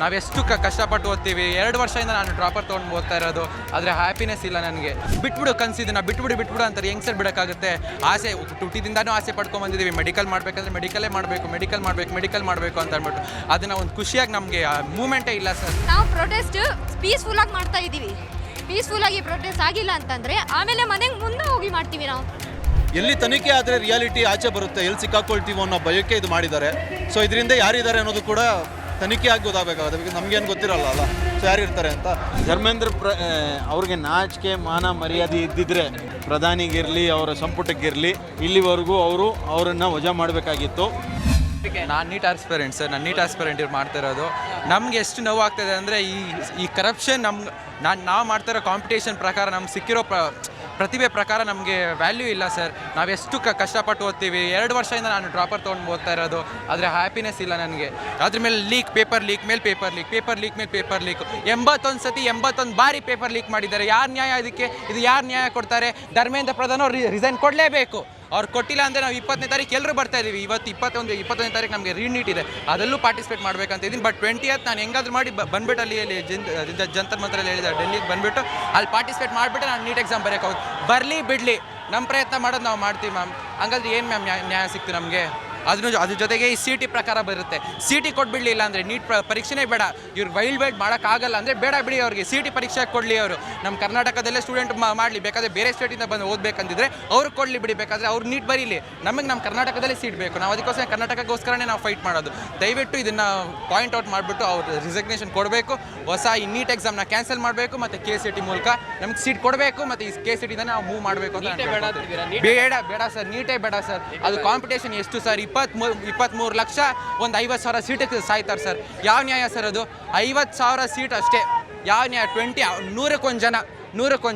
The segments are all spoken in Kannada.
ನಾವೆಷ್ಟು ಕಷ್ಟಪಟ್ಟು ಓದ್ತೀವಿ. 2 ವರ್ಷದಿಂದ ನಾನು ಡ್ರಾಪರ್ ತೊಗೊಂಡು ಓದ್ತಾ ಇರೋದು, ಆದರೆ ಹ್ಯಾಪಿನೆಸ್ ಇಲ್ಲ ನನಗೆ. ಬಿಟ್ಬಿಡು ಕನಸಿದ್ದನ್ನ, ಬಿಟ್ಬಿಡು ಅಂತಾರೆ. ಹೆಂಗೆ ಸರ್ ಬಿಡೋಕ್ಕಾಗುತ್ತೆ? ಆಸೆ ಹುಟ್ಟಿದಿಂದನೂ ಆಸೆ ಪಡ್ಕೊಂಬಂದಿದ್ದೀವಿ. ಮೆಡಿಕಲ್ ಮಾಡಬೇಕಂದ್ರೆ ಮೆಡಿಕಲ್ಲೇ ಮಾಡಬೇಕು ಅಂತ ಅಂದ್ಬಿಟ್ಟು ಅದನ್ನು ಒಂದು ಖುಷಿಯಾಗಿ ನಮಗೆ ಮೂಮೆಂಟೇ ಇಲ್ಲ ಸರ್. ನಾವು ಪ್ರೊಟೆಸ್ಟ್ ಪೀಸ್ಫುಲ್ಲಾಗಿ ಮಾಡ್ತಾ ಇದ್ದೀವಿ. ಪೀಸ್ಫುಲ್ಲಾಗಿ ಪ್ರೊಟೆಸ್ಟ್ ಆಗಿಲ್ಲ ಅಂತಂದರೆ ಆಮೇಲೆ ಮನೆಗೆ ಮುಂದೆ ಹೋಗಿ ಮಾಡ್ತೀವಿ ನಾವು. ಎಲ್ಲಿ ತನಿಖೆ ಆದರೆ ರಿಯಾಲಿಟಿ ಆಚೆ ಬರುತ್ತೆ, ಎಲ್ಲಿ ಸಿಕ್ಕಾಕೊಳ್ತೀವೋ ಅನ್ನೋ ಭಯಕ್ಕೆ ಇದು ಮಾಡಿದ್ದಾರೆ. ಸೊ ಇದರಿಂದ ಯಾರಿದ್ದಾರೆ ಅನ್ನೋದು ಕೂಡ ತನಿಖೆ ಆಗಿ ಗೊತ್ತಾಗಬೇಕಾಗುತ್ತೆ. ನಮಗೇನು ಗೊತ್ತಿರಲ್ಲ ಅಲ್ಲ, ಸೊ ಯಾರಿರ್ತಾರೆ ಅಂತ. ಧರ್ಮೇಂದ್ರ ಅವ್ರಿಗೆ ನಾಚಿಕೆ ಮಾನ ಮರ್ಯಾದೆ ಇದ್ದಿದ್ರೆ ಪ್ರಧಾನಿಗಿರಲಿ ಅವರ ಸಂಪುಟಕ್ಕಿರಲಿ ಇಲ್ಲಿವರೆಗೂ ಅವರನ್ನು ವಜಾ ಮಾಡಬೇಕಾಗಿತ್ತು. ನಾನು ನೀಟ್ ಆಸ್ಪಿರೆಂಟ್ ಸರ್, ನಾನು ನೀಟ್ ಆಸ್ಪಿರೆಂಟ್ ಮಾಡ್ತಾ ಇರೋದು. ನಮ್ಗೆ ಎಷ್ಟು ನೋವು ಆಗ್ತಾಯಿದೆ ಅಂದರೆ ಈ ಕರಪ್ಷನ್ ನಾವು ಮಾಡ್ತಾ ಇರೋ ಕಾಂಪಿಟೇಷನ್ ಪ್ರಕಾರ ನಮ್ಗೆ ಸಿಕ್ಕಿರೋ ಪ್ರತಿಭೆ ಪ್ರಕಾರ ನಮಗೆ ವ್ಯಾಲ್ಯೂ ಇಲ್ಲ ಸರ್. ನಾವೆಷ್ಟು ಕಷ್ಟಪಟ್ಟು ಓದ್ತೀವಿ. 2 ವರ್ಷದಿಂದ ನಾನು ಡ್ರಾಪರ್ ತೊಗೊಂಡು ಓದ್ತಾ ಇರೋದು, ಆದರೆ ಹ್ಯಾಪಿನೆಸ್ ಇಲ್ಲ ನನಗೆ. ಅದ್ರ ಮೇಲೆ ಪೇಪರ್ ಲೀಕ್ 81 ಸತಿ 81 ಬಾರಿ ಪೇಪರ್ ಲೀಕ್ ಮಾಡಿದ್ದಾರೆ. ಯಾರು ನ್ಯಾಯ ಇದಕ್ಕೆ? ಇದು ಯಾರು ನ್ಯಾಯ ಕೊಡ್ತಾರೆ? ಧರ್ಮೇಂದ್ರ ಪ್ರಧಾನ್ ಅವ್ರು ರಿಸೈನ್ ಕೊಡಲೇಬೇಕು. ಅವ್ರು ಕೊಟ್ಟಿಲ್ಲ ಅಂದರೆ ನಾವು 20ನೇ ತಾರೀಕು ಎಲ್ಲರೂ ಬರ್ತಾ ಇದ್ದೀವಿ. ಇವತ್ತು 21ನೇ ತಾರೀಕು ನಮಗೆ ರೀನೀಟ್ ಇದೆ, ಅದರಲ್ಲೂ ಪಾರ್ಟಿಸಿಪೇಟ್ ಮಾಡಬೇಕಂತ ಇದ್ದೀನಿ. ಬಟ್ 20th ನಾನು ಹೆಂಗಾದ್ರೂ ಮಾಡಿ ಬಂದ್ಬಿಟ್ಟು ಅಲ್ಲಿ ಜಂತರ್ ಮಂತ್ರಲ್ಲಿ ಹೇಳಿದ್ದಾರೆ, ಡೆಲ್ಲಿಗೆ ಬಂದುಬಿಟ್ಟು ಅಲ್ಲಿ ಪಾರ್ಟಿಸಿಪೇಟ್ ಮಾಡಿಬಿಟ್ಟು ನಾನು ನೀಟ್ ಎಕ್ಸಾಮ್ ಬರೋಕ್ಕಾಗುತ್ತೆ. ಬರಲಿ ಬಿಡಲಿ, ನಮ್ಮ ಪ್ರಯತ್ನ ಮಾಡೋದು ನಾವು ಮಾಡ್ತೀವಿ ಮ್ಯಾಮ್. ಹಂಗಾದ್ರೆ ಏನು ಮ್ಯಾಮ್ ನ್ಯಾಯ ಸಿಕ್ತು ನಮಗೆ? ಅದ್ರ ಜೊತೆಗೆ ಈ CT ಪ್ರಕಾರ ಬರುತ್ತೆ. CT ಕೊಟ್ಬಿಡಲಿ, ಇಲ್ಲ ಅಂದರೆ ನೀಟ್ ಪರೀಕ್ಷೆನೇ ಬೇಡ. ಇವ್ರು ವೈಲ್ಡ್ ಮಾಡೋಕ್ಕಾಗಲ್ಲ ಅಂದರೆ ಬೇಡ ಬಿಡಿ, ಅವ್ರಿಗೆ CT ಪರೀಕ್ಷೆ ಕೊಡಲಿ. ಅವರು ನಮ್ಮ ಕರ್ನಾಟಕದಲ್ಲೇ ಸ್ಟೂಡೆಂಟ್ ಮಾಡಲಿ, ಬೇಕಾದರೆ ಬೇರೆ ಸ್ಟೇಟಿಂದ ಬಂದು ಓದಬೇಕಂತಿದ್ರೆ ಅವ್ರು ಕೊಡಲಿ ಬಿಡಿ, ಬೇಕಾದರೆ ಅವ್ರು ನೀಟ್ ಬರೀಲಿ. ನಮ್ಮ ಕರ್ನಾಟಕದಲ್ಲೇ ಸೀಟ್ ಬೇಕು. ನಾವು ಅದಕ್ಕೋಸ್ಕರ ಕರ್ನಾಟಕಕ್ಕೋಸ್ಕರನೇ ನಾವು ಫೈಟ್ ಮಾಡೋದು. ದಯವಿಟ್ಟು ಇದನ್ನು ಪಾಯಿಂಟ್ ಔಟ್ ಮಾಡಿಬಿಟ್ಟು ಅವ್ರು ರಿಸಿಗ್ನೇಷನ್ ಕೊಡಬೇಕು. ಹೊಸ ಈ ನೀಟ್ ಎಕ್ಸಾಮ್ನ ಕ್ಯಾನ್ಸಲ್ ಮಾಡಬೇಕು ಮತ್ತು KCT ಮೂಲಕ ನಮ್ಗೆ ಸೀಟ್ ಕೊಡಬೇಕು. ಮತ್ತು ಈ KCTನ ನಾವು ಮೂವ್ ಮಾಡಬೇಕು ಅಂತ ಬೇಡ ಸರ್, ನೀಟೇ ಬೇಡ ಸರ್. ಅದು ಕಾಂಪಿಟೇಷನ್ ಎಷ್ಟು ಸರ್? 23 ಲಕ್ಷ ಒಂದು 50,000 ಸೀಟಿಗೆ ಸಾಯ್ತಾರೆ ಸರ್. ಯಾವ ನ್ಯಾಯ ಸರ್ ಅದು? 50,000 ಸೀಟ್ ಅಷ್ಟೇ. ಯಾವ ನ್ಯಾಯ? 100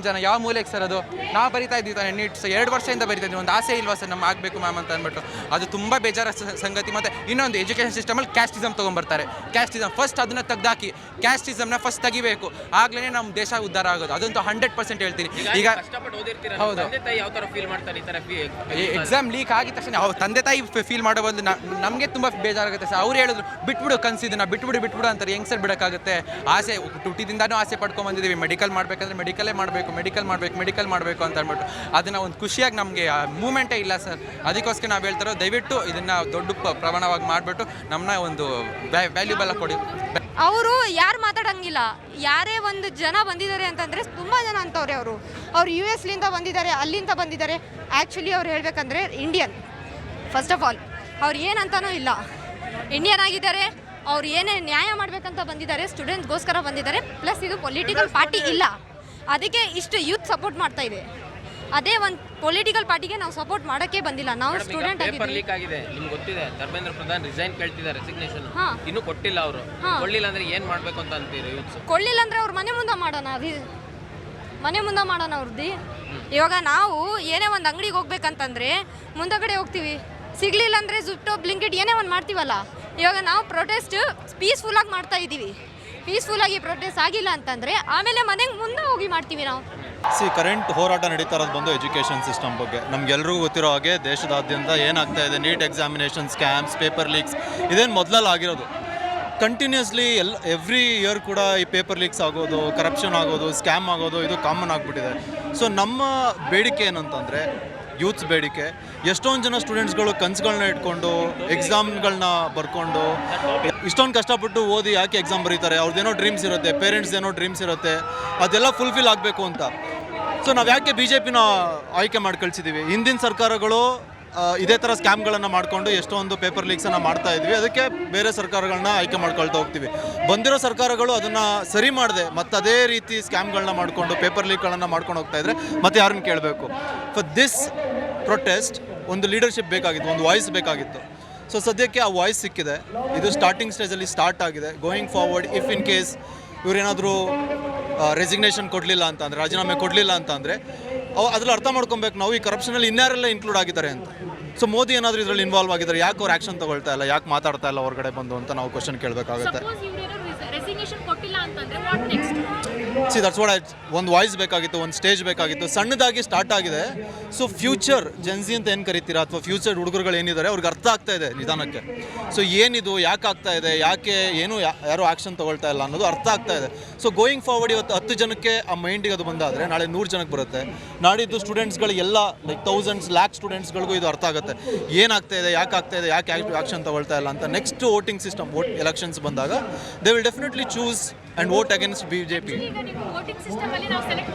ಜನ ಯಾವ ಮೂಲೆಗೆ ಸರ್ ಅದು? ನಾವು ಬರಿತಾ ಇದ್ದೀವಿ ತಾನೆ ನೀಟ್ 2 ವರ್ಷದಿಂದ ಬರಿತಾ ಇದ್ದೀವಿ. ಒಂದು ಆಸೆ ಇಲ್ವಾ ಸರ್ ನಮ್ಗೆ ಆಗಬೇಕು ಮ್ಯಾಮ್ ಅಂತ ಅಂದ್ಬಿಟ್ಟು? ಅದು ತುಂಬ ಬೇಜಾರ ಸಂಗತಿ. ಮತ್ತು ಇನ್ನೊಂದು ಎಜುಕೇಷನ್ ಸಿಸ್ಟಮಲ್ಲಿ ಕ್ಯಾಸ್ಟಿಸಮ್ ತೊಗೊಂಬರ್ತಾರೆ. ಕ್ಯಾಸ್ಟಿಸಮ್ ಫಸ್ಟ್ ಅದನ್ನು ತೆಗ್ದಾಕಿ, ಕ್ಯಾಸ್ಟಿಸಮ್ನ ಫಸ್ಟ್ ತೆಗಿಬೇಕು, ಆಗಲೇ ನಮ್ಮ ದೇಶ ಉದ್ಧಾರ ಆಗೋದು. ಅದಂತೂ 100% ಹೇಳ್ತೀನಿ. ಈಗ ಹೌದು, ಎಕ್ಸಾಮ್ ಲೀಕ್ ಆಗಿದ ತಕ್ಷಣ ಅವ್ರ ತಂದೆ ತಾಯಿ ಫೀಲ್ ಮಾಡೋ ಒಂದು ನಮಗೆ ತುಂಬ ಬೇಜಾರಾಗುತ್ತೆ ಸರ್. ಅವ್ರು ಹೇಳಿದ್ರು ಬಿಟ್ಬಿಡು ಕನಸಿದ್ದನ್ನ, ಬಿಟ್ಬಿಡು ಅಂತಾರೆ. ಹೆಂಗೆ ಸರ್ ಬಿಡೋಕ್ಕಾಗುತ್ತೆ? ಆಸೆ ಹುಟ್ಟಿದಿಂದನೂ ಆಸೆ ಪಡ್ಕೊಂಬಂದಿದ್ದೀವಿ. ಮೆಡಿಕಲ್ ಮಾಡಬೇಕಂದ್ರೆ ಮೆಡಿಕಲ್ ಮಾಡಬೇಕು ಅಂತ ಅಂದ್ಬಿಟ್ಟು ಅದನ್ನು ಒಂದು ಖುಷಿಯಾಗಿ ನಮಗೆ ಮೂಮೆಂಟೇ ಇಲ್ಲ ಸರ್. ಅದಕ್ಕೋಸ್ಕರ ನಾವು ಹೇಳ್ತಾರೋ, ದಯವಿಟ್ಟು ಇದನ್ನು ದೊಡ್ಡ ಪ್ರಮಾಣವಾಗಿ ಮಾಡಿಬಿಟ್ಟು ನಮ್ಮನ್ನ ಒಂದು ವ್ಯಾಲ್ಯೂಬಲ್ ಕೊಡಿ. ಅವರು ಯಾರು ಮಾತಾಡೋಂಗಿಲ್ಲ. ಯಾರೇ ಒಂದು ಜನ ಬಂದಿದ್ದಾರೆ ಅಂತಂದರೆ ತುಂಬ ಜನ ಅಂತವ್ರೆ. ಅವರು US ಬಂದಿದ್ದಾರೆ, ಅಲ್ಲಿಂದ ಬಂದಿದ್ದಾರೆ. ಆ್ಯಕ್ಚುಲಿ ಅವ್ರು ಹೇಳ್ಬೇಕಂದ್ರೆ ಇಂಡಿಯನ್ ಫಸ್ಟ್ ಆಫ್ ಆಲ್. ಅವ್ರು ಏನಂತನೂ ಇಲ್ಲ, ಇಂಡಿಯನ್ ಆಗಿದ್ದಾರೆ. ಅವ್ರು ಏನೇ ನ್ಯಾಯ ಮಾಡಬೇಕಂತ ಬಂದಿದ್ದಾರೆ, ಸ್ಟೂಡೆಂಟ್ಸ್ಗೋಸ್ಕರ ಬಂದಿದ್ದಾರೆ. ಪ್ಲಸ್ ಇದು ಪೊಲಿಟಿಕಲ್ ಪಾರ್ಟಿ ಇಲ್ಲ, ಅದಕ್ಕೆ ಇಷ್ಟು ಯೂತ್ ಸಪೋರ್ಟ್ ಮಾಡ್ತಾ ಇದೆ. ಅದೇ ಒಂದು ಪೊಲಿಟಿಕಲ್ ಪಾರ್ಟಿಗೆ ನಾವು ಸಪೋರ್ಟ್ ಮಾಡೋಕ್ಕೆ ಬಂದಿಲ್ಲ. ನಾವು ಸ್ಟೂಡೆಂಟ್ ಆಗಿದೆ. ನಿಮ್ಗೆ ಗೊತ್ತಿದೆ ಧರ್ಮೇಂದ್ರ ಪ್ರಧಾನ್ ರಿಸೈನ್ ಕೇಳ್ತಿದ್ದಾರೆ, ರೆಸಿಗ್ನೇಷನ್ ಇನ್ನೂ ಕೊಟ್ಟಿಲ್ಲ. ಅವರು ಕೊಡ್ಲಿಲ್ಲ ಅಂದ್ರೆ ಏನು ಮಾಡಬೇಕು ಅಂತ ಅಂತೀರಿ? ಕೊಡ್ಲಿಲ್ಲ ಅಂದರೆ ಅವ್ರು ಮನೆ ಮುಂದೆ ಮಾಡೋಣ ಅವ್ರದ್ದು. ಇವಾಗ ನಾವು ಏನೇ ಒಂದು ಅಂಗಡಿಗೆ ಹೋಗ್ಬೇಕಂತಂದರೆ ಮುಂದಗಡೆ ಹೋಗ್ತೀವಿ, ಸಿಗಲಿಲ್ಲ ಅಂದರೆ ಜುಪ್ಟೋ ಬ್ಲಿಂಕಿಟ್ ಏನೇ ಒಂದು ಮಾಡ್ತೀವಲ್ಲ. ಇವಾಗ ನಾವು ಪ್ರೊಟೆಸ್ಟ್ ಪೀಸ್ಫುಲ್ಲಾಗಿ ಮಾಡ್ತಾ ಇದ್ದೀವಿ. ಪೀಸ್ಫುಲ್ಲಾಗಿ ಪ್ರೊಟೆಸ್ಟ್ ಆಗಿಲ್ಲ ಅಂತಂದರೆ ಆಮೇಲೆ ಮನೆಗೆ ಮುಂದೆ ಹೋಗಿ ಮಾಡ್ತೀವಿ ನಾವು. ಕರೆಂಟ್ ಹೋರಾಟ ನಡೀತಾ ಇರೋದು ಬಂದು ಎಜುಕೇಷನ್ ಸಿಸ್ಟಮ್ ಬಗ್ಗೆ. ನಮಗೆಲ್ರಿಗೂ ಗೊತ್ತಿರೋ ಹಾಗೆ ದೇಶದಾದ್ಯಂತ ಏನಾಗ್ತಾ ಇದೆ, NEET examination scams, paper leaks ಇದೇನು ಮೊದಲಲ್ಲಿ ಆಗಿರೋದು. ಕಂಟಿನ್ಯೂಸ್ಲಿ ಎವ್ರಿ ಇಯರ್ ಕೂಡ ಈ ಪೇಪರ್ ಲೀಕ್ಸ್ ಆಗೋದು, ಕರಪ್ಷನ್ ಆಗೋದು, ಸ್ಕ್ಯಾಮ್ ಆಗೋದು ಇದು ಕಾಮನ್ ಆಗಿಬಿಟ್ಟಿದೆ. ಸೊ ನಮ್ಮ ಬೇಡಿಕೆ ಏನಂತಂದರೆ, ಯೂತ್ಸ್ ಬೇಡಿಕೆ, ಎಷ್ಟೊಂದು ಜನ ಸ್ಟೂಡೆಂಟ್ಸ್ಗಳು ಕನಸುಗಳನ್ನ ಇಟ್ಕೊಂಡು ಎಕ್ಸಾಮ್ಗಳನ್ನ ಬರ್ಕೊಂಡು ಇಷ್ಟೊಂದು ಕಷ್ಟಪಟ್ಟು ಓದಿ ಯಾಕೆ ಎಕ್ಸಾಮ್ ಬರೀತಾರೆ? ಅವ್ರದ್ದೇನೋ ಡ್ರೀಮ್ಸ್ ಇರುತ್ತೆ, ಪೇರೆಂಟ್ಸ್ದೇನೋ ಡ್ರೀಮ್ಸ್ ಇರುತ್ತೆ, ಅದೆಲ್ಲ ಫುಲ್ಫಿಲ್ ಆಗಬೇಕು ಅಂತ. ಸೊ ನಾವು ಯಾಕೆ BJPನ ಆಯ್ಕೆ ಮಾಡಿ ಕಳಿಸಿದ್ದೀವಿ? ಹಿಂದಿನ ಸರ್ಕಾರಗಳು ಇದೇ ಥರ ಸ್ಕ್ಯಾಮ್ಗಳನ್ನು ಮಾಡಿಕೊಂಡು ಎಷ್ಟೊಂದು ಪೇಪರ್ ಲೀಕ್ಸನ್ನು ಮಾಡ್ತಾ ಇದ್ವಿ. ಅದಕ್ಕೆ ಬೇರೆ ಸರ್ಕಾರಗಳನ್ನ ಆಯ್ಕೆ ಮಾಡ್ಕೊಳ್ತಾ ಹೋಗ್ತೀವಿ. ಬಂದಿರೋ ಸರ್ಕಾರಗಳು ಅದನ್ನು ಸರಿ ಮಾಡದೆ ಮತ್ತು ಅದೇ ರೀತಿ ಸ್ಕ್ಯಾಮ್ಗಳನ್ನ ಮಾಡಿಕೊಂಡು ಪೇಪರ್ ಲೀಕ್ಗಳನ್ನು ಮಾಡ್ಕೊಂಡು ಹೋಗ್ತಾ ಇದ್ರೆ ಮತ್ತೆ ಯಾರನ್ನು ಕೇಳಬೇಕು? ಫಾರ್ ದಿಸ್ ಪ್ರೊಟೆಸ್ಟ್ ಒಂದು ಲೀಡರ್ಶಿಪ್ ಬೇಕಾಗಿತ್ತು, ಒಂದು ವಾಯ್ಸ್ ಬೇಕಾಗಿತ್ತು. ಸೊ ಸದ್ಯಕ್ಕೆ ಆ ವಾಯ್ಸ್ ಸಿಕ್ಕಿದೆ. ಇದು ಸ್ಟಾರ್ಟಿಂಗ್ ಸ್ಟೇಜಲ್ಲಿ ಸ್ಟಾರ್ಟ್ ಆಗಿದೆ. Going forward if in case ಇವರೇನಾದರೂ ರೆಸಿಗ್ನೇಷನ್ ಕೊಡಲಿಲ್ಲ ಅಂತಂದರೆ, ರಾಜೀನಾಮೆ ಕೊಡಲಿಲ್ಲ ಅಂತಂದರೆ ಅದ್ರಲ್ಲಿ ಅರ್ಥ ಮಾಡ್ಕೊಬೇಕು ನಾವು, ಈ ಕರಪ್ಷನಲ್ಲಿ ಇನ್ಯಾರೆಲ್ಲ ಇನ್ಕ್ಲೂಡ್ ಆಗಿದ್ದಾರೆ ಅಂತ. ಸೊ ಮೋದಿ ಏನಾದರೂ ಇದರಲ್ಲಿ ಇನ್ವಾಲ್ವ್ ಆಗಿದ್ದಾರೆ, ಯಾಕೆ ಅವ್ರು ಆ್ಯಕ್ಷನ್ ತೊಗೊಳ್ತಾ ಇಲ್ಲ, ಯಾಕೆ ಮಾತಾಡ್ತಾ ಇಲ್ಲ ಹೊರಗಡೆ ಬಂದು ಅಂತ ನಾವು ಕ್ವಶನ್ ಕೇಳಬೇಕಾಗುತ್ತೆ. ದಟ್ಸ್ ವಾಟ್ ಒಂದು ವಾಯ್ಸ್ ಬೇಕಾಗಿತ್ತು, ಒಂದು ಸ್ಟೇಜ್ ಬೇಕಾಗಿತ್ತು, ಸಣ್ಣದಾಗಿ ಸ್ಟಾರ್ಟ್ ಆಗಿದೆ. ಸೊ ಫ್ಯೂಚರ್ ಜೆನ್ಸಿ ಅಂತ ಏನು ಕರಿತೀರಾ ಅಥವಾ ಫ್ಯೂಚರ್ ಹುಡುಗರುಗಳು ಏನಿದ್ದಾರೆ ಅವ್ರಿಗೆ ಅರ್ಥ ಆಗ್ತಾ ಇದೆ ನಿಧಾನಕ್ಕೆ. ಸೊ ಏನಿದು, ಯಾಕೆ ಆಗ್ತಾ ಇದೆ, ಯಾಕೆ ಏನು ಯಾರೂ ಆ್ಯಕ್ಷನ್ ತೊಗೊಳ್ತಾ ಇಲ್ಲ ಅನ್ನೋದು ಅರ್ಥ ಆಗ್ತಾ ಇದೆ. ಸೊ ಗೋಯಿಂಗ್ ಫಾರ್ವರ್ಡ್ ಇವತ್ತು 10 ಜನಕ್ಕೆ ಆ ಮೈಂಡಿಗೆ ಅದು ಬಂದಾದರೆ ನಾಳೆ 100 ಜನಕ್ಕೆ ಬರುತ್ತೆ. ನಾಡಿದ್ದು ಸ್ಟೂಡೆಂಟ್ಸ್ಗಳಿಗೆಲ್ಲ ಲೈಕ್ ಥೌಸಂಡ್ಸ್ ಲ್ಯಾಕ್ ಸ್ಟೂಡೆಂಟ್ಸ್ಗಳಿಗೂ ಇದು ಅರ್ಥ ಆಗುತ್ತೆ, ಏನಾಗ್ತಾ ಇದೆ, ಯಾಕೆ ಆಗ್ತಾ ಇದೆ, ಯಾಕೆ ಆ್ಯಕ್ಷನ್ ತೊಗೊಳ್ತಾ ಇಲ್ಲ ಅಂತ. ನೆಕ್ಸ್ಟ್ ವೋಟಿಂಗ್ ಸಿಸ್ಟಮ್ ಎಲೆಕ್ಷನ್ಸ್ ಬಂದಾಗ they will definitely choose and vote against BJP. ಈಗ ನೀವು ವೋಟಿಂಗ್ ಸಿಸ್ಟಮ್ ಅಲ್ಲಿ ನಾವು ಸೆಲೆಕ್ಟ್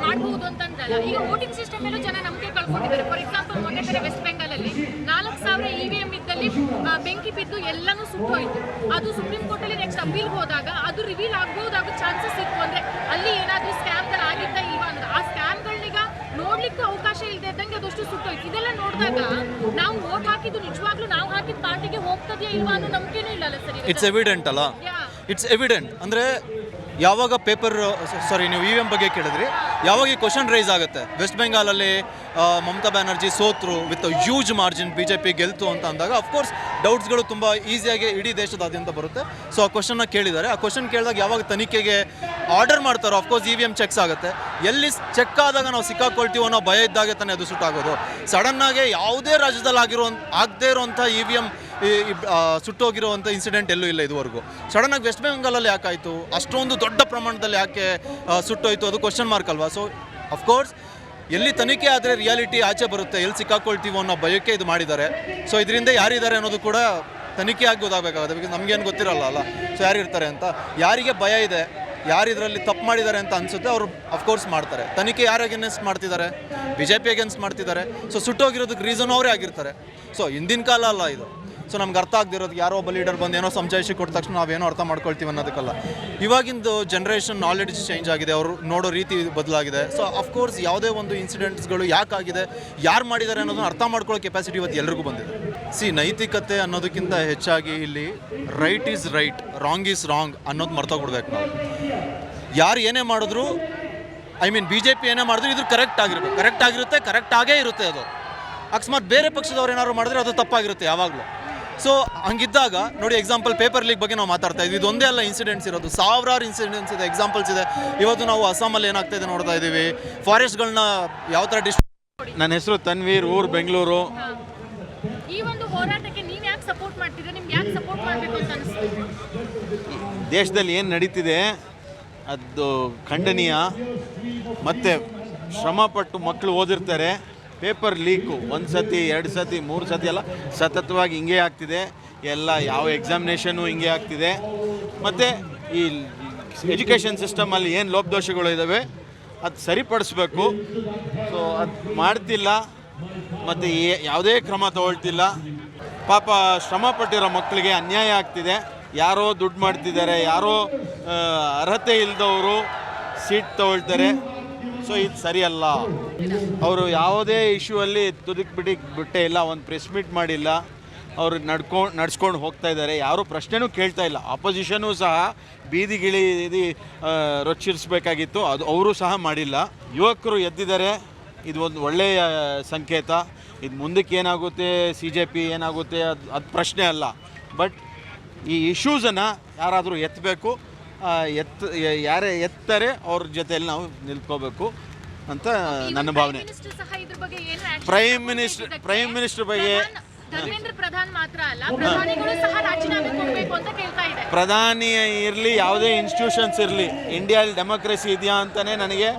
ಮಾಡಬಹುದು ಅಂತಂದ್ರಲ್ಲ, ಈಗ ವೋಟಿಂಗ್ ಸಿಸ್ಟಮ್ ಅಲ್ಲೂ ಜನ ನಂಬಿಕೆ ಕಳ್ಕೊಂಡಿದ್ದಾರೆ. ಫಾರ್ ಎಕ್ಸಾಂಪಲ್ ಮೊನ್ನೆ ಬೇರೆ ವೆಸ್ಟ್ ಬೆಂಗಾಲ್ ಅಲ್ಲಿ 4000 EVM ಇದ್ದಲ್ಲಿ ಬೆಂಕಿ ಬಿದ್ದು ಎಲ್ಲನೂ ಸುಟ್ಟೋಯ್ತು. ಅದು ಸುಪ್ರೀಂ ಕೋರ್ಟ್ ಅಲ್ಲಿ ನೆಕ್ಸ್ಟ್ ಅಪೀಲ್ ಹೋದಾಗ ಅದು ರಿವೀಲ್ ಆಗಬಹುದಾದ ಚಾನ್ಸಸ್ ಇತ್ತು. ಅಂದ್ರೆ ಅಲ್ಲಿ ಏನಾದ್ರೂ ಸ್ಕ್ಯಾಮ್ಗಳು ಆಗಿದ್ದ ಇಲ್ವಾ ಅಂದ್ರೆ ಆ ಸ್ಕ್ಯಾಮ್ಗಳನ್ನೀಗ ನೋಡ್ಲಿಕ್ಕೆ ಅವಕಾಶ ಇಲ್ಲದೆ ಇದ್ದಂಗೆ ಅದಷ್ಟು ಸುಟ್ಟೋಯ್ತು. ಇದೆಲ್ಲ ನೋಡಿದಾಗ ನಾವು ವೋಟ್ ಹಾಕಿದ್ದು ನಿಜವಾಗ್ಲೂ ನಾವು ಹಾಕಿದ ಪಾರ್ಟಿಗೆ ಹೋಗ್ತದೆಯಾ ಇಲ್ವಾ ಅನ್ನೋ ನಂಬಿಕೆನೂ ಇಲ್ಲ ಸರ್. ಇಟ್ಸ್ ಎವಿಡೆಂಟ್ ಅಲ್ಲ, ಇಟ್ಸ್ ಎವಿಡೆಂಟ್. ಅಂದರೆ ಯಾವಾಗ ನೀವು EVM ಬಗ್ಗೆ ಕೇಳಿದ್ರಿ, ಯಾವಾಗ ಈ ಕ್ವಶನ್ ರೈಸ್ ಆಗುತ್ತೆ, ವೆಸ್ಟ್ ಬೆಂಗಾಲಲ್ಲಿ ಮಮತಾ ಬ್ಯಾನರ್ಜಿ ಸೋತ್ರು ವಿತ್ ಹ್ಯೂಜ್ ಮಾರ್ಜಿನ್, BJP ಗೆಲ್ತು ಅಂತ ಅಂದಾಗ ಅಫ್ಕೋರ್ಸ್ ಡೌಟ್ಸ್ಗಳು ತುಂಬ ಈಸಿಯಾಗಿ ಇಡೀ ದೇಶದಾದ್ಯಂತ ಬರುತ್ತೆ. ಸೊ ಆ ಕ್ವಶನ್ನ ಕೇಳಿದ್ದಾರೆ. ಆ ಕ್ವಶನ್ ಕೇಳಿದಾಗ ಯಾವಾಗ ತನಿಖೆಗೆ ಆರ್ಡರ್ ಮಾಡ್ತಾರೋ ಅಫ್ಕೋರ್ಸ್ EVM ಚೆಕ್ಸ್ ಆಗುತ್ತೆ. ಎಲ್ಲಿ ಚೆಕ್ ಆದಾಗ ನಾವು ಸಿಕ್ಕಾಕೊಳ್ತೀವೋ ಅನ್ನೋ ಭಯ ಇದ್ದಾಗೆ ತಾನೇ ಅದು ಸುಟ್ಟಾಗೋದು. ಸಡನ್ನಾಗಿ ಯಾವುದೇ ರಾಜ್ಯದಲ್ಲಿ ಆಗದೇ ಇರೋವಂಥ EVM ಸುಟ್ಟೋಗಿರುವಂಥ ಇನ್ಸಿಡೆಂಟ್ ಎಲ್ಲೂ ಇಲ್ಲ ಇದುವರೆಗೂ. ಸಡನ್ನಾಗಿ ವೆಸ್ಟ್ ಬೆಂಗಾಲಲ್ಲಿ ಯಾಕಾಯಿತು, ಅಷ್ಟೊಂದು ದೊಡ್ಡ ಪ್ರಮಾಣದಲ್ಲಿ ಯಾಕೆ ಸುಟ್ಟೋಯ್ತು, ಅದು ಕ್ವಶನ್ ಮಾರ್ಕ್ ಅಲ್ವಾ. ಸೊ ಅಫ್ಕೋರ್ಸ್ ಎಲ್ಲಿ ತನಿಖೆ ಆದರೆ ರಿಯಾಲಿಟಿ ಆಚೆ ಬರುತ್ತೆ, ಎಲ್ಲಿ ಸಿಕ್ಕಾಕೊಳ್ತೀವೋ ಅನ್ನೋ ಭಯಕ್ಕೆ ಇದು ಮಾಡಿದ್ದಾರೆ. ಸೊ ಇದರಿಂದ ಯಾರಿದ್ದಾರೆ ಅನ್ನೋದು ಕೂಡ ತನಿಖೆ ಆಗಿ ಗೊತ್ತಾಗಬೇಕಾಗುತ್ತೆ. ಬಿಕಾಸ್ ನಮಗೇನು ಗೊತ್ತಿರಲ್ಲ ಅಲ್ಲ, ಸೊ ಯಾರಿರ್ತಾರೆ ಅಂತ. ಯಾರಿಗೆ ಭಯ ಇದೆ, ಯಾರು ಇದರಲ್ಲಿ ತಪ್ಪು ಮಾಡಿದ್ದಾರೆ ಅಂತ ಅನಿಸುತ್ತೆ ಅವರು ಅಫ್ಕೋರ್ಸ್ ಮಾಡ್ತಾರೆ. ತನಿಖೆ ಯಾರು ಅಗೇನ್ಸ್ಟ್ ಮಾಡ್ತಿದ್ದಾರೆ, BJP ಅಗೇನ್ಸ್ಟ್ ಮಾಡ್ತಿದ್ದಾರೆ. ಸೊ ಸುಟ್ಟೋಗಿರೋದಕ್ಕೆ ರೀಸನ್ ಅವರೇ ಆಗಿರ್ತಾರೆ. ಸೊ ಹಿಂದಿನ ಕಾಲ ಅಲ್ಲ ಇದು. ಸೊ ನಮ್ಗೆ ಅರ್ಥ ಆಗದಿರೋದು ಯಾರೋ ಒಬ್ಬ ಲೀಡರ್ ಬಂದು ಏನೋ ಸಮಜಾಯಿಷಿ ಕೊಟ್ಟ ತಕ್ಷಣ ನಾವೇನೋ ಅರ್ಥ ಮಾಡ್ಕೊಳ್ತೀವಿ ಅನ್ನೋದಕ್ಕಲ್ಲ. ಇವಾಗಿಂದು ಜನ್ರೇಷನ್ ನಾಲೆಡ್ಜ್ ಚೇಂಜ್ ಆಗಿದೆ, ಅವರು ನೋಡೋ ರೀತಿ ಬದಲಾಗಿದೆ. ಸೊ ಅಫ್ಕೋರ್ಸ್ ಯಾವುದೇ ಒಂದು ಇನ್ಸಿಡೆಂಟ್ಸ್ಗಳು ಯಾಕಾಗಿದೆ, ಯಾರು ಮಾಡಿದ್ದಾರೆ ಅನ್ನೋದನ್ನ ಅರ್ಥ ಮಾಡ್ಕೊಳ್ಳೋ ಕೆಪಾಸಿಟಿ ಇವತ್ತು ಎಲ್ರಿಗೂ ಬಂದಿದೆ. ನೈತಿಕತೆ ಅನ್ನೋದಕ್ಕಿಂತ ಹೆಚ್ಚಾಗಿ ಇಲ್ಲಿ right is right, wrong is wrong ಅನ್ನೋದು ಮರ್ತೋಗ್ಬಿಡ್ಬೇಕು ನಾವು. ಯಾರು ಏನೇ ಮಾಡಿದ್ರು, BJP ಏನೇ ಮಾಡಿದ್ರು ಇದು ಕರೆಕ್ಟ್ ಆಗಿರ್ಬೇಕು, ಕರೆಕ್ಟ್ ಆಗಿರುತ್ತೆ, ಕರೆಕ್ಟ್ ಆಗೇ ಇರುತ್ತೆ. ಅದು ಅಕಸ್ಮಾತ್ ಬೇರೆ ಪಕ್ಷದವ್ರು ಏನಾದ್ರು ಮಾಡಿದ್ರೆ ಅದು ತಪ್ಪಾಗಿರುತ್ತೆ ಯಾವಾಗಲೂ. ಸೊ ಹಂಗಿದ್ದಾಗ ನೋಡಿ, ಎಕ್ಸಾಂಪಲ್ ಪೇಪರ್ ಲೀಕ್ ಬಗ್ಗೆ ನಾವು ಮಾತಾಡ್ತಾ ಇದ್ವಿ. ಇದೊಂದೇ ಅಲ್ಲ ಇನ್ಸಿಡೆಂಟ್ಸ್ ಇರೋದು, ಸಾವಿರಾರು ಇನ್ಸಿಡೆಂಟ್ಸ್ ಇದೆ, ಎಕ್ಸಾಂಪಲ್ಸ್ ಇದೆ. ಇವತ್ತು ನಾವು ಅಸ್ಸಾಮಲ್ಲಿ ಏನಾಗ್ತಾ ಇದೆ ನೋಡ್ತಾ ಇದ್ದೀವಿ. ಫಾರೆಸ್ಟ್ಗಳನ್ನ ಯಾವ ಥರ ನನ್ನ ಹೆಸರು ತನ್ವೀರ್, ಊರು ಬೆಂಗಳೂರು. ಈ ಒಂದು ಹೋರಾಟಕ್ಕೆ ನೀವು ಯಾಕೆ ಸಪೋರ್ಟ್ ಮಾಡ್ತಿದ್ರೆ, ನಿಮ್ಗೆ ಯಾಕೆ ಸಪೋರ್ಟ್ ಮಾಡಬೇಕು ಅಂತ ಅನಿಸ್ತು? ದೇಶದಲ್ಲಿ ಏನು ನಡೀತಿದೆ ಅದು ಖಂಡನೀಯ. ಮತ್ತು ಶ್ರಮಪಟ್ಟು ಮಕ್ಕಳು ಓದಿರ್ತಾರೆ. ಪೇಪರ್ ಲೀಕು 1 ಸತಿ 2 ಸತಿ 3 ಸತಿ ಎಲ್ಲ ಸತತವಾಗಿ ಹಿಂಗೆ ಆಗ್ತಿದೆ. ಎಲ್ಲ ಯಾವ ಎಕ್ಸಾಮಿನೇಷನ್ನು ಹಿಂಗೆ ಆಗ್ತಿದೆ. ಮತ್ತು ಈ ಎಜುಕೇಷನ್ ಸಿಸ್ಟಮಲ್ಲಿ ಏನು ಲೋಪದೋಷಗಳು ಇದ್ದಾವೆ ಅದು ಸರಿಪಡಿಸ್ಬೇಕು. ಸೊ ಅದು ಮಾಡ್ತಿಲ್ಲ ಮತ್ತು ಯಾವುದೇ ಕ್ರಮ ತಗೊಳ್ತಿಲ್ಲ. ಪಾಪ ಶ್ರಮಪಟ್ಟಿರೋ ಮಕ್ಕಳಿಗೆ ಅನ್ಯಾಯ ಆಗ್ತಿದೆ. ಯಾರೋ ದುಡ್ಡು ಮಾಡ್ತಿದ್ದಾರೆ, ಯಾರೋ ಅರ್ಹತೆ ಇಲ್ಲದವರು ಸೀಟ್ ತಗೊಳ್ತಾರೆ. ಸೊ ಇದು ಸರಿಯಲ್ಲ. ಅವರು ಯಾವುದೇ ಇಶ್ಯೂ ಅಲ್ಲಿ ಬಿಟ್ಟೇ ಇಲ್ಲ, ಒಂದು ಪ್ರೆಸ್ ಮೀಟ್ ಮಾಡಿಲ್ಲ. ಅವರು ನಡ್ಸ್ಕೊಂಡು ಹೋಗ್ತಾ ಇದ್ದಾರೆ. ಯಾರೂ ಪ್ರಶ್ನೆನೂ ಕೇಳ್ತಾ ಇಲ್ಲ. ಆಪೋಸಿಷನು ಸಹ ಬೀದಿಗಿಳಿ ರೊಚ್ಚಿರಿಸ್ಬೇಕಾಗಿತ್ತು, ಅದು ಅವರು ಸಹ ಮಾಡಿಲ್ಲ. ಯುವಕರು ಎದ್ದಿದ್ದಾರೆ, ಇದು ಒಂದು ಒಳ್ಳೆಯ ಸಂಕೇತ. ಇದು ಮುಂದಕ್ಕೆ ಏನಾಗುತ್ತೆ, CJP ಏನಾಗುತ್ತೆ ಅದು ಪ್ರಶ್ನೆ ಅಲ್ಲ. ಬಟ್ ಈ ಇಶ್ಯೂಸನ್ನು ಯಾರಾದರೂ ಎತ್ತಬೇಕು, ಯಾರೇ ಎತ್ತಾರೆ ಅವ್ರ ಜೊತೆಯಲ್ಲಿ ನಾವು ನಿಲ್ಕೋಬೇಕು ಅಂತ ನನ್ನ ಭಾವನೆ. ಪ್ರೈಮ್ ಮಿನಿಸ್ಟರ್ ಬಗ್ಗೆ ಧರ್ಮೇಂದ್ರ ಪ್ರಧಾನ್ ಮಾತ್ರ ಅಲ್ಲ, ಪ್ರಧಾನಿಗಳು ಸಹ ರಾಜೀನಾಮೆ ಕೊಡಬೇಕು ಅಂತ ಕೇಳ್ತಾ ಇದೆ. ಪ್ರಧಾನಿ ಇರಲಿ, ಯಾವುದೇ ಇನ್ಸ್ಟಿಟ್ಯೂಷನ್ಸ್ ಇರಲಿ, ಇಂಡಿಯಾದಲ್ಲಿ ಡೆಮೋಕ್ರಸಿ ಇದೆಯಾ ಅಂತಲೇ ನನಗೆ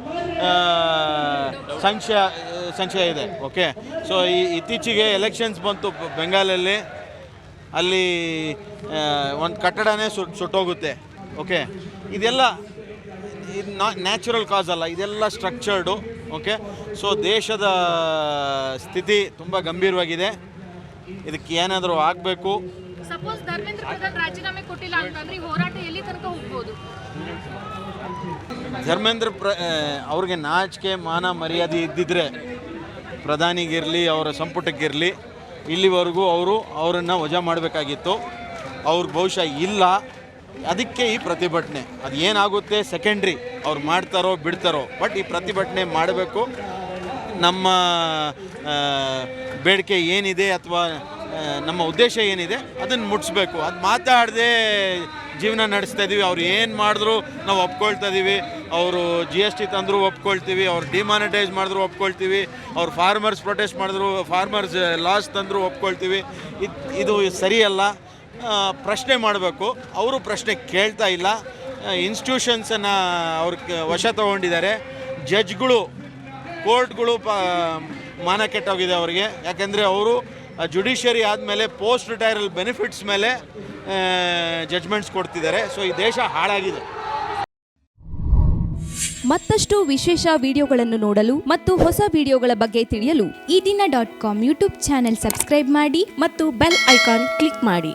ಸಂಶಯ ಇದೆ. ಓಕೆ, ಸೊ ಇತ್ತೀಚೆಗೆ ಎಲೆಕ್ಷನ್ಸ್ ಬಂತು ಬೆಂಗಾಲಲ್ಲಿ. ಅಲ್ಲಿ ಒಂದು ಕಟ್ಟಡನೇ ಸುಟ್ಟೋಗುತ್ತೆ. ಓಕೆ, ಇದೆಲ್ಲ ಇದು ನ್ಯಾಚುರಲ್ ಕಾಸ್ ಅಲ್ಲ, ಇದೆಲ್ಲ ಸ್ಟ್ರಕ್ಚರ್ಡು. ಓಕೆ, ಸೊ ದೇಶದ ಸ್ಥಿತಿ ತುಂಬ ಗಂಭೀರವಾಗಿದೆ. ಇದಕ್ಕೆ ಏನಾದರೂ ಆಗಬೇಕು. ಸಪೋಸ್ ಧರ್ಮೇಂದ್ರ ಪ್ರಧಾನ್ ರಾಜೀನಾಮೆ ಕೊಟ್ಟಿಲ್ಲ ಅಂತಂದ್ರೆ ಈ ಹೋರಾಟ ಎಲ್ಲಿ ತನಕ ಹೋಗ್ಬೋದು? ಅವ್ರಿಗೆ ನಾಚಿಕೆ ಮಾನ ಮರ್ಯಾದೆ ಇದ್ದಿದ್ರೆ ಪ್ರಧಾನಿಗಿರಲಿ ಅವರ ಸಂಪುಟಕ್ಕಿರಲಿ ಇಲ್ಲಿವರೆಗೂ ಅವರನ್ನು ವಜಾ ಮಾಡಬೇಕಾಗಿತ್ತು. ಅವ್ರು ಬಹುಶಃ ಇಲ್ಲ. ಅದಕ್ಕೆ ಈ ಪ್ರತಿಭಟನೆ. ಅದು ಏನಾಗುತ್ತೆ ಸೆಕೆಂಡ್ರಿ, ಅವ್ರು ಮಾಡ್ತಾರೋ ಬಿಡ್ತಾರೋ, ಬಟ್ ಈ ಪ್ರತಿಭಟನೆ ಮಾಡಬೇಕು. ನಮ್ಮ ಬೇಡಿಕೆ ಏನಿದೆ ಅಥವಾ ನಮ್ಮ ಉದ್ದೇಶ ಏನಿದೆ ಅದನ್ನು ಮುಟ್ಟಿಸ್ಬೇಕು. ಅದು ಮಾತಾಡದೆ ಜೀವನ ನಡೆಸ್ತಾ ಇದ್ದೀವಿ. ಅವ್ರು ಏನು ಮಾಡಿದ್ರು ನಾವು ಒಪ್ಕೊಳ್ತಾ ಇದ್ದೀವಿ. ಅವರು GST ತಂದರೂ ಒಪ್ಕೊಳ್ತೀವಿ, ಅವ್ರು ಡಿಮಾನಿಟೈಸ್ ಮಾಡಿದ್ರು ಒಪ್ಕೊಳ್ತೀವಿ, ಅವ್ರು ಫಾರ್ಮರ್ಸ್ ಪ್ರೊಟೆಸ್ಟ್ ಮಾಡಿದ್ರು, ಫಾರ್ಮರ್ಸ್ ಲಾಸ್ ತಂದರೂ ಒಪ್ಕೊಳ್ತೀವಿ. ಇದು ಸರಿಯಲ್ಲ, ಪ್ರಶ್ನೆ ಮಾಡಬೇಕು. ಅವರು ಪ್ರಶ್ನೆ ಕೇಳ್ತಾ ಇಲ್ಲ. ಇನ್ಸ್ಟಿಟ್ಯೂಷನ್ಸನ್ನು ಅವ್ರ ವಶ ತಗೊಂಡಿದ್ದಾರೆ. ಜಡ್ಜ್ಗಳು, ಕೋರ್ಟ್ಗಳು ಮಾನ ಕೆಟ್ಟೋಗಿದೆ ಅವರಿಗೆ. ಯಾಕೆಂದರೆ ಅವರು ಜುಡಿಷಿಯರಿ ಆದಮೇಲೆ ಪೋಸ್ಟ್ ರಿಟೈರಲ್ ಬೆನಿಫಿಟ್ಸ್ ಮೇಲೆ ಜಡ್ಜ್ಮೆಂಟ್ಸ್ ಕೊಡ್ತಿದ್ದಾರೆ. ಸೊ ಈ ದೇಶ ಹಾಳಾಗಿದೆ. ಮತ್ತಷ್ಟು ವಿಶೇಷ ವಿಡಿಯೋಗಳನ್ನು ನೋಡಲು ಮತ್ತು ಹೊಸ ವಿಡಿಯೋಗಳ ಬಗ್ಗೆ ತಿಳಿಯಲು EDina.com ಯೂಟ್ಯೂಬ್ ಚಾನೆಲ್ ಸಬ್ಸ್ಕ್ರೈಬ್ ಮಾಡಿ ಮತ್ತು ಬೆಲ್ ಐಕಾನ್ ಕ್ಲಿಕ್ ಮಾಡಿ.